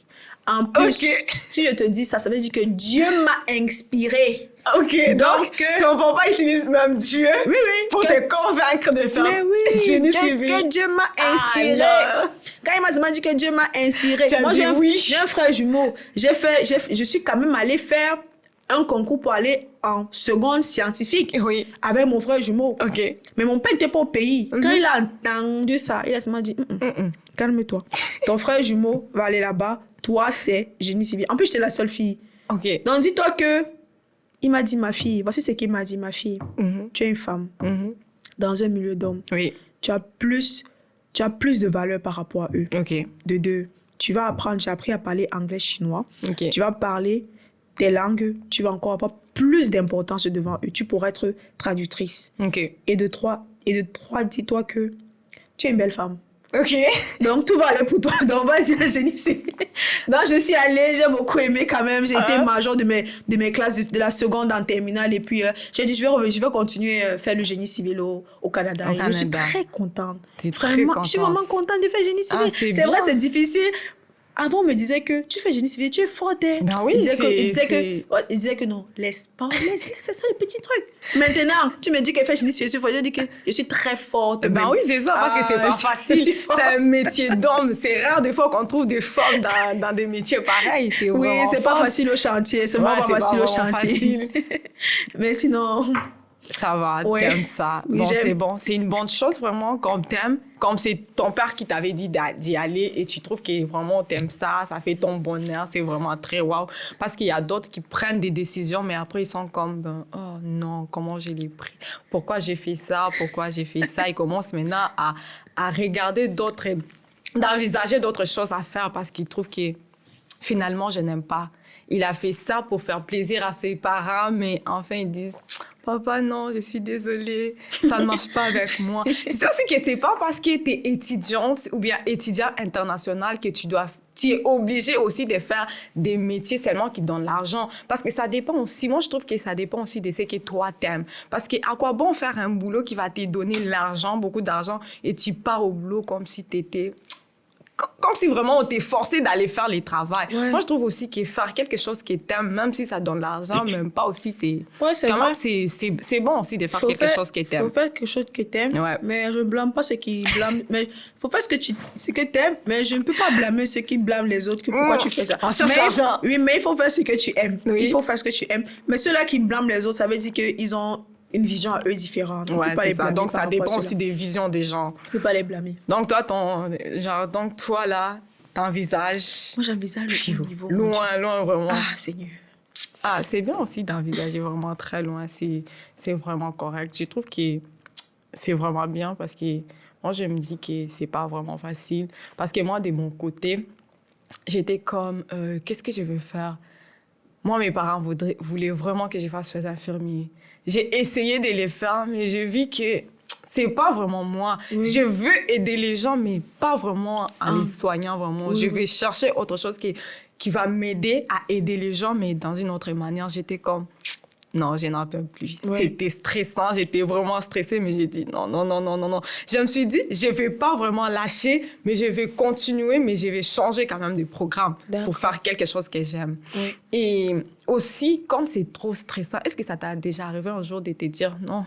En plus, si je te dis ça, ça veut dire que Dieu m'a inspiré. Donc ton papa utilise même Dieu pour te convaincre de faire génie civil. Que Dieu m'a inspiré. Quand il m'a dit que Dieu m'a inspiré, moi j'ai un frère jumeau. Je suis quand même allée faire un concours pour aller en seconde scientifique avec mon frère jumeau. Mais mon père n'était pas au pays. Quand il a entendu ça, il m'a dit, calme-toi. Ton frère jumeau va aller là-bas. Toi, c'est génie civil. En plus, j'étais la seule fille. Donc, dis-toi que il m'a dit, ma fille, voici ce qu'il m'a dit, ma fille. Tu es une femme dans un milieu d'hommes. Tu as plus de valeur par rapport à eux. De deux, tu vas apprendre, j'ai appris à parler anglais, chinois. Tu vas parler tes langues, tu vas encore avoir plus d'importance devant eux. Tu pourras être traductrice. Et de trois, dis-toi que tu es une belle femme. Donc, tout va aller pour toi. Donc, vas-y, la génie civil. Donc, je suis allée, j'ai beaucoup aimé quand même. J'ai été major de mes classes de la seconde en terminale. Et puis, j'ai dit, je vais continuer à faire le génie civil au Canada. Je suis très contente. Je suis vraiment contente de faire génie civil. C'est vrai, c'est difficile. Avant, on me disait que tu fais génie civil, tu es forte. Il disait que non, laisse c'est ça le petit truc. Maintenant, tu me dis que fais génie civil, je dis que je suis très forte. Oui, c'est ça, parce que c'est pas facile. C'est un métier d'homme. C'est rare des fois qu'on trouve des femmes dans des métiers pareils. Oui, c'est pas facile au chantier. C'est pas facile au chantier. Mais sinon... Ça va, t'aimes ça. C'est bon. C'est une bonne chose, vraiment, comme t'aimes. Comme c'est ton père qui t'avait dit d'y aller et tu trouves que vraiment t'aimes ça, ça fait ton bonheur, c'est vraiment très wow. Parce qu'il y a d'autres qui prennent des décisions, mais après ils sont comme, oh non, comment je l'ai pris? Pourquoi j'ai fait ça? Ils commencent maintenant à regarder d'envisager d'autres choses à faire parce qu'ils trouvent que finalement, je n'aime pas. Il a fait ça pour faire plaisir à ses parents, mais enfin, ils disent, papa, non, je suis désolée, ça ne marche pas avec moi. C'est ça aussi que c'est pas parce que tu es étudiante ou bien étudiant international que tu es obligé aussi de faire des métiers seulement qui donnent l'argent. Parce que ça dépend aussi, moi je trouve que ça dépend aussi de ce que toi t'aimes. Parce que à quoi bon faire un boulot qui va te donner l'argent, beaucoup d'argent, et tu pars au boulot comme si t'étais... Comme si vraiment on t'est forcé d'aller faire les travaux. Moi, je trouve aussi que faire quelque chose que t'aimes, même si ça donne de l'argent, même pas aussi, c'est... Ouais, c'est vrai. C'est bon aussi de faire quelque chose que t'aimes. Faut faire quelque chose que t'aimes, mais je ne blâme pas ceux qui blâment. Mais faut faire ce que t'aimes, mais je ne peux pas blâmer ceux qui blâment les autres. Pourquoi tu fais ça? On cherche l'argent. Oui, mais il faut faire ce que tu aimes. Oui. Il faut faire ce que tu aimes. Mais ceux-là qui blâment les autres, ça veut dire qu'ils ont une vision à eux différente. Ouais, c'est ça. Donc, ça dépend aussi des visions des gens. Tu peux pas les blâmer. Donc, toi, là, t'envisages... Moi, j'envisage le niveau. Loin, vraiment. Ah, Seigneur. Ah, c'est bien aussi d'envisager vraiment très loin. C'est vraiment correct. Je trouve que c'est vraiment bien parce que moi, je me dis que c'est pas vraiment facile. Parce que moi, de mon côté, j'étais comme, qu'est-ce que je veux faire? Moi, mes parents voulaient vraiment que je fasse infirmier. J'ai essayé de les faire, mais j'ai vu que c'est pas vraiment moi. Oui. Je veux aider les gens, mais pas vraiment en les soignant, vraiment. Oui. Je vais chercher autre chose qui va m'aider à aider les gens, mais dans une autre manière. J'étais comme, non, je n'en peux plus. Oui. C'était stressant, j'étais vraiment stressée, mais j'ai dit non. Je me suis dit, je vais pas vraiment lâcher, mais je vais continuer, mais je vais changer quand même de programme pour faire quelque chose que j'aime. Oui. Et aussi, quand c'est trop stressant, est-ce que ça t'a déjà arrivé un jour de te dire non?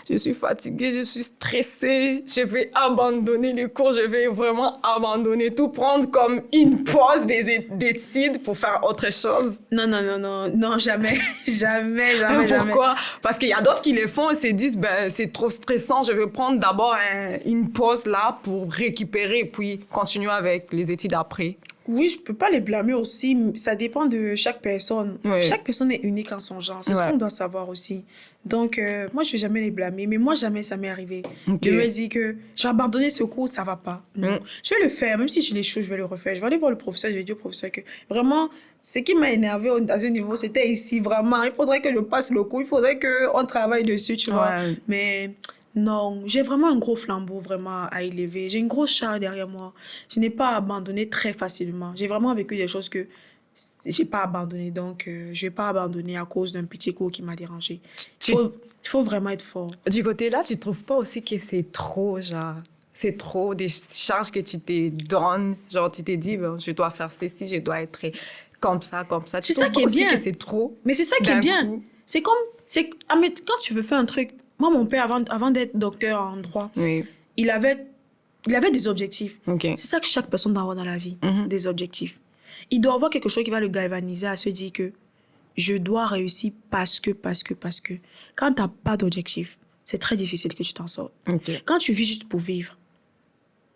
Je suis fatiguée, je suis stressée, je vais abandonner les cours, je vais vraiment abandonner tout, prendre comme une pause des études pour faire autre chose. Non, jamais. Pourquoi? Parce qu'il y a d'autres qui le font et se disent, c'est trop stressant, je vais prendre d'abord une pause là pour récupérer puis continuer avec les études après. Oui, je peux pas les blâmer aussi. Ça dépend de chaque personne. Oui. Chaque personne est unique en son genre. C'est ce qu'on doit savoir aussi. Donc, moi, je vais jamais les blâmer. Mais moi, jamais ça m'est arrivé. Okay. Je me dis que je vais abandonner ce cours, ça va pas. Non. Je vais le faire. Même si je l'échoue, je vais le refaire. Je vais aller voir le professeur. Je vais dire au professeur que vraiment, ce qui m'a énervé à ce niveau, c'était ici. Vraiment, il faudrait que je passe le cours. Il faudrait qu'on travaille dessus, tu vois. Mais... non, j'ai vraiment un gros flambeau vraiment à élever. J'ai une grosse charge derrière moi. Je n'ai pas abandonné très facilement. J'ai vraiment vécu des choses que j'ai pas abandonné. Donc, je vais pas abandonner à cause d'un petit cours qui m'a dérangé. Il faut vraiment être fort. Du côté là, tu trouves pas aussi que c'est trop, genre... C'est trop des charges que tu te donnes. Genre, tu t'es dit, je dois faire ceci, je dois être comme ça. C'est ça qui est bien. Que c'est trop. Mais c'est ça qui est bien. C'est comme... quand tu veux faire un truc... Moi, mon père, avant d'être docteur en droit, il avait des objectifs. Okay. C'est ça que chaque personne doit avoir dans la vie, des objectifs. Il doit avoir quelque chose qui va le galvaniser à se dire que je dois réussir parce que. Quand tu n'as pas d'objectif, c'est très difficile que tu t'en sortes. Okay. Quand tu vis juste pour vivre,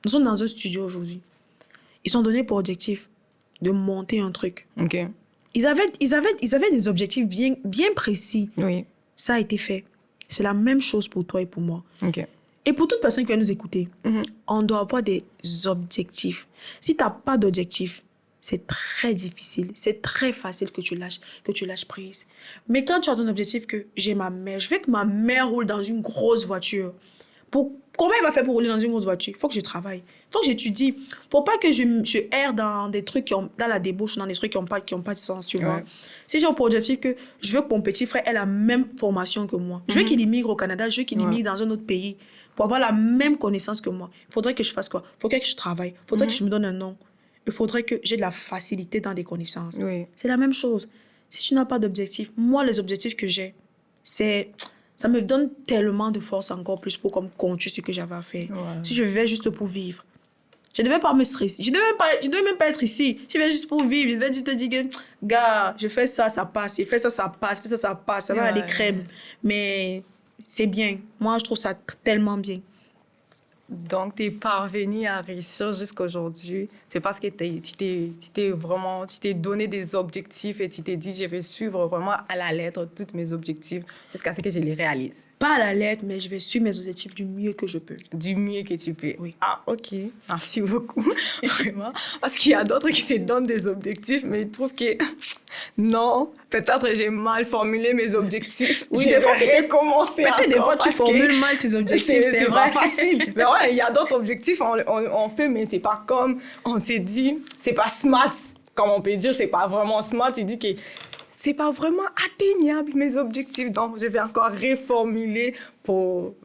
nous sommes dans un studio aujourd'hui. Ils sont donnés pour objectif de monter un truc. Okay. Ils avaient des objectifs bien précis. Oui. Ça a été fait. C'est la même chose pour toi et pour moi. Okay. Et pour toute personne qui va nous écouter, on doit avoir des objectifs. Si tu n'as pas d'objectif, c'est très difficile. C'est très facile que tu lâches prise. Mais quand tu as ton objectif que j'ai ma mère, je veux que ma mère roule dans une grosse voiture. Comment elle va faire pour rouler dans une grosse voiture? Il faut que je travaille. Il faut que j'étudie. Il ne faut pas que je erre dans des trucs dans la débauche, dans des trucs qui n'ont pas de sens, tu vois. Si j'ai pour objectif que je veux que mon petit frère ait la même formation que moi, je veux qu'il immigre au Canada, je veux qu'il immigre dans un autre pays pour avoir la même connaissance que moi, il faudrait que je fasse quoi? Il faudrait que je travaille. Il faudrait que je me donne un nom. Il faudrait que j'ai de la facilité dans des connaissances. Oui. C'est la même chose. Si tu n'as pas d'objectif, moi, les objectifs que j'ai, ça me donne tellement de force encore plus pour continuer ce que j'avais à faire. Ouais. Si je vivais juste pour vivre, je ne devais pas me stresser. Je ne devais même pas être ici. Si je vivais juste pour vivre, je devais juste te dire que, gars, je fais ça, ça passe. Je fais ça, ça passe. Je fais ça, ça passe. Ça va aller crème. Mais c'est bien. Moi, je trouve ça tellement bien. Donc, tu es parvenu à réussir jusqu'à aujourd'hui. C'est parce que tu t'es donné des objectifs et tu t'es dit, je vais suivre vraiment à la lettre tous mes objectifs jusqu'à ce que je les réalise. Pas à la lettre, mais je vais suivre mes objectifs du mieux que je peux. Du mieux que tu peux. Oui. Ah, OK. Merci beaucoup. Vraiment. Parce qu'il y a d'autres qui se donnent des objectifs, mais ils trouvent que non, peut-être j'ai mal formulé mes objectifs. Oui, je des fois, vais recommencer. Peut-être des fois, tu formules mal tes objectifs, c'est vrai. Pas facile. Mais ouais, il y a d'autres objectifs, on fait, mais c'est pas comme on s'est dit, c'est pas smart, comme on peut dire, c'est pas vraiment smart. Il dit que c'est pas vraiment atteignable, mes objectifs. Donc, je vais encore reformuler pour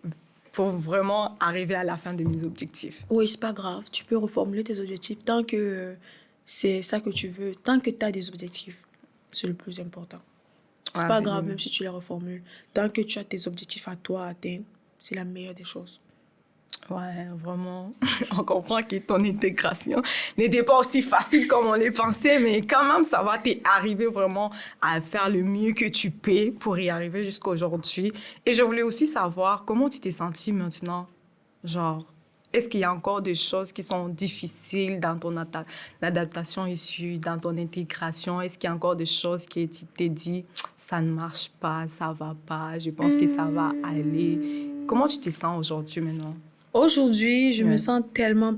vraiment arriver à la fin de mes objectifs. Oui, c'est pas grave. Tu peux reformuler tes objectifs tant que c'est ça que tu veux. Tant que tu as des objectifs, c'est le plus important. C'est pas grave, même si tu les reformules. Tant que tu as tes objectifs à toi à atteindre, c'est la meilleure des choses. Ouais, vraiment. On comprend que ton intégration n'était pas aussi facile comme on le pensait, mais quand même, ça va t'arriver vraiment à faire le mieux que tu peux pour y arriver jusqu'à aujourd'hui. Et je voulais aussi savoir comment tu t'es sentie maintenant. Genre, est-ce qu'il y a encore des choses qui sont difficiles dans ton adaptation issue, dans ton intégration? Est-ce qu'il y a encore des choses que tu t'es dit, ça ne marche pas, ça va pas, je pense que ça va aller? Comment tu te sens aujourd'hui maintenant? Aujourd'hui, je me sens tellement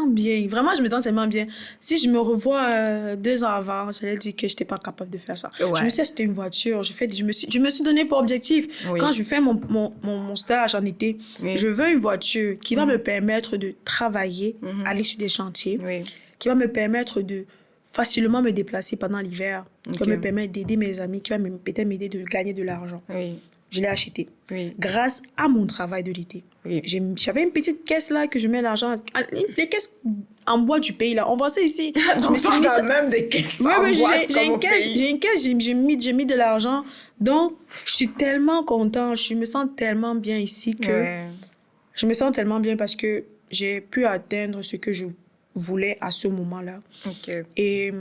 bien. Vraiment, je me sens tellement bien. Si je me revois 2 ans avant, j'allais dire que je n'étais pas capable de faire ça. Ouais. Je me suis acheté une voiture. Je me suis donné pour objectif. Oui. Quand je fais mon stage en été, je veux une voiture qui va me permettre de travailler, aller sur des chantiers, qui va me permettre de facilement me déplacer pendant l'hiver, qui va me permettre d'aider mes amis, qui va peut-être m'aider de gagner de l'argent. Je l'ai acheté grâce à mon travail de l'été. J'avais une petite caisse là que je mets l'argent. Les caisses en bois du pays là, on voit ça ici. Je me suis mis ça. Même des caisses en bois. J'ai une caisse, j'ai mis de l'argent. Donc, je suis tellement contente, je me sens tellement bien ici que je me sens tellement bien parce que j'ai pu atteindre ce que je voulais à ce moment-là. Et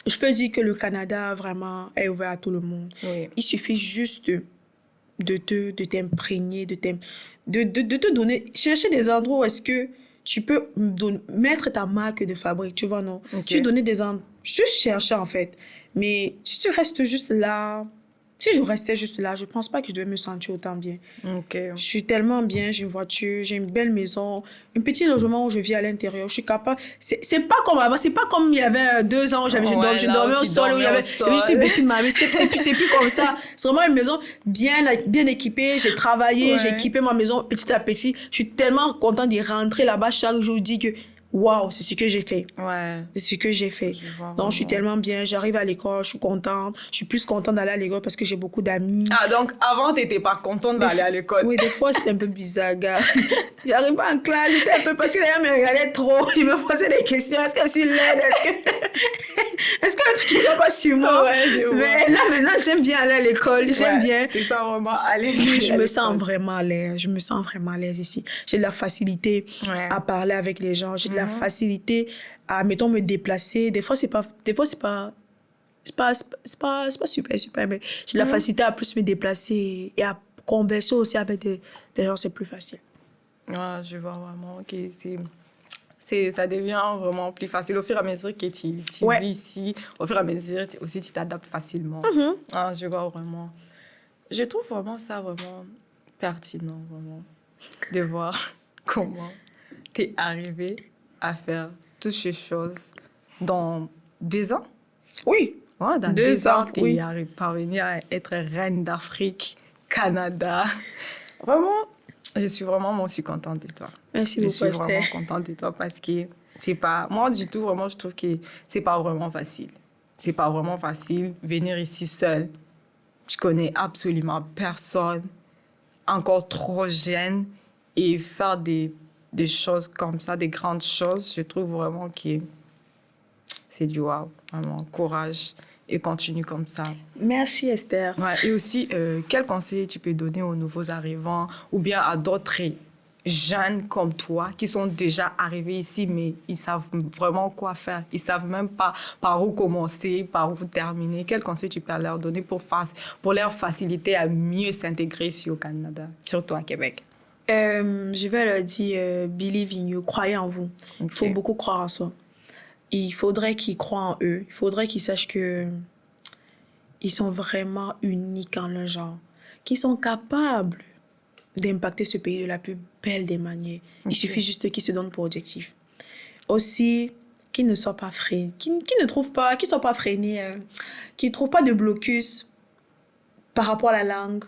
je peux dire que le Canada vraiment est ouvert à tout le monde. Il suffit juste de t'imprégner, de te donner, chercher des endroits où est-ce que tu peux mettre ta marque de fabrique, tu vois, non? Tu donner des endroits, juste chercher en fait. Mais si tu restes juste là, si je restais juste là, je pense pas que je devais me sentir autant bien. Je suis tellement bien, j'ai une voiture, j'ai une belle maison, un petit logement où je vis à l'intérieur. Je suis capable. C'est pas comme avant, c'est pas comme il y avait 2 ans où je dormais au sol, où il y avait juste une petite mamie. C'est plus comme ça. C'est vraiment une maison bien équipée. J'ai travaillé, j'ai équipé ma maison petit à petit. Je suis tellement contente d'y rentrer là-bas chaque jour. Je dis que waouh, c'est ce que j'ai fait. C'est ce que j'ai fait. Donc, je suis tellement bien. J'arrive à l'école, je suis contente. Je suis plus contente d'aller à l'école parce que j'ai beaucoup d'amis. Ah, donc avant, tu n'étais pas contente d'aller à l'école? Oui, des fois, c'était un peu bizarre, gars. J'arrive pas en classe, j'étais un peu... Parce que d'ailleurs, me regardait trop. Il me posait des questions. Est-ce que je suis laide? Est-ce que le truc n'est pas sur moi? Je vois. Mais là, maintenant, j'aime bien aller à l'école. J'aime bien. Tu te sens vraiment à l'aise? Je me sens vraiment à l'aise. Je me sens vraiment à l'aise ici. J'ai de la facilité à parler avec les gens. J'ai de la facilité à, mettons, me déplacer. Des fois, c'est pas super, mais j'ai de la facilité à plus me déplacer et à converser aussi avec des gens, c'est plus facile. Je vois vraiment que ça devient vraiment plus facile au fur et à mesure que tu vis ici. Au fur et à mesure, aussi, tu t'adaptes facilement. Je vois vraiment. Je trouve vraiment ça vraiment pertinent, vraiment, de voir comment tu es arrivé à faire toutes ces choses dans 2 ans. Oui. Dans 2 ans, tu es parvenue à être reine d'Afrique, Canada. Vraiment, je suis vraiment aussi contente de toi. Merci beaucoup, Esther. Je suis vraiment contente de toi parce que c'est pas... Moi, du tout, vraiment, je trouve que c'est pas vraiment facile. C'est pas vraiment facile venir ici seule. Tu connais absolument personne, encore trop jeune, et faire des choses comme ça, des grandes choses. Je trouve vraiment que c'est du wow. Vraiment, courage. Et continue comme ça. Merci, Esther. Et aussi, quel conseil tu peux donner aux nouveaux arrivants ou bien à d'autres jeunes comme toi qui sont déjà arrivés ici, mais ils savent vraiment quoi faire. Ils savent même pas par où commencer, par où terminer. Quel conseil tu peux leur donner pour leur faciliter à mieux s'intégrer ici au Canada, surtout à Québec? Je vais leur dire, believe in you, croyez en vous. Okay. Il faut beaucoup croire en soi. Il faudrait qu'ils croient en eux. Il faudrait qu'ils sachent que ils sont vraiment uniques en leur genre. Qu'ils sont capables d'impacter ce pays de la plus belle des manières. Okay. Il suffit juste qu'ils se donnent pour objectif. Aussi, qu'ils ne soient pas freinés, qu'ils ne soient pas freinés, qu'ils ne trouvent pas de blocus par rapport à la langue,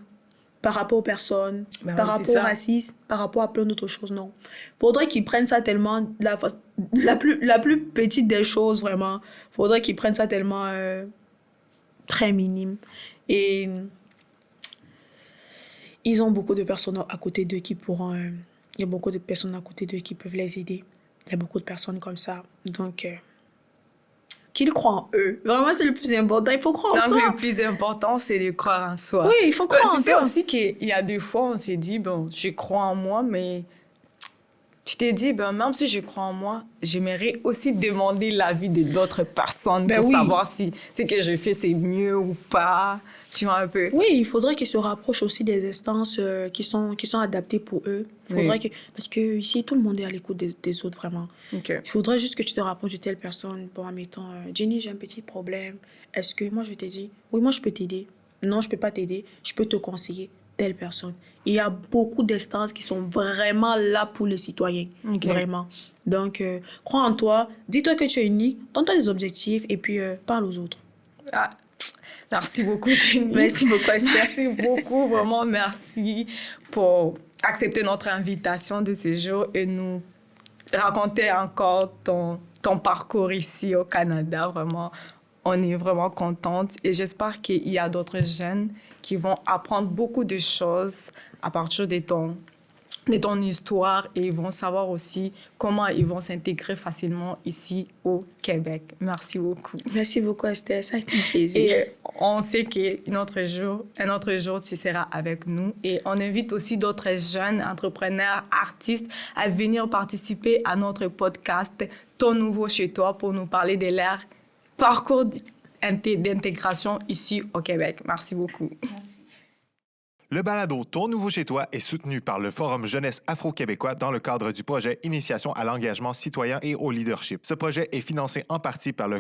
par rapport aux personnes, par rapport au racisme, par rapport à plein d'autres choses, non. Faudrait qu'ils prennent ça tellement, la plus petite des choses, vraiment, faudrait qu'ils prennent ça tellement très minime. Et ils ont beaucoup de personnes à côté d'eux qui pourront... il y a beaucoup de personnes à côté d'eux qui peuvent les aider. Il y a beaucoup de personnes comme ça. Donc, qu'ils croient en eux. Vraiment, c'est le plus important. Il faut croire en soi. Le plus important, c'est de croire en soi. Oui, il faut croire en soi. Tu sais aussi qu'il y a des fois, on s'est dit, bon, je crois en moi, mais tu t'es dit, ben, même si je crois en moi, j'aimerais aussi demander l'avis de d'autres personnes pour savoir si ce que je fais, c'est mieux ou pas. Tu vois un peu? Oui, il faudrait qu'ils se rapprochent aussi des instances qui sont adaptées pour eux. Parce que ici, tout le monde est à l'écoute des autres, vraiment. Okay. Il faudrait juste que tu te rapproches de telle personne. Bon, admettons, Jenny, j'ai un petit problème. Est-ce que moi, je te dis, oui, moi, je peux t'aider. Non, je peux pas t'aider. Je peux te conseiller telle personne. Il y a beaucoup d'instances qui sont vraiment là pour les citoyens. Okay. Vraiment. Donc, crois en toi. Dis-toi que tu es unique. Donne-toi des objectifs et puis parle aux autres. Ah. Merci beaucoup, Jenny. Merci beaucoup, Esther. Merci beaucoup, vraiment merci pour accepter notre invitation de ce jour et nous raconter encore ton parcours ici au Canada. Vraiment, on est vraiment contente et j'espère qu'il y a d'autres jeunes qui vont apprendre beaucoup de choses à partir de ton histoire et ils vont savoir aussi comment ils vont s'intégrer facilement ici au Québec. Merci beaucoup. Merci beaucoup, Esther. Ça a été un plaisir. Et on sait qu'un autre jour, tu seras avec nous. Et on invite aussi d'autres jeunes entrepreneurs, artistes à venir participer à notre podcast « Ton nouveau chez toi » pour nous parler de leur parcours d'intégration ici au Québec. Merci beaucoup. Merci. Le balado Ton nouveau chez toi est soutenu par le Forum jeunesse afro-québécois dans le cadre du projet Initiation à l'engagement citoyen et au leadership. Ce projet est financé en partie par le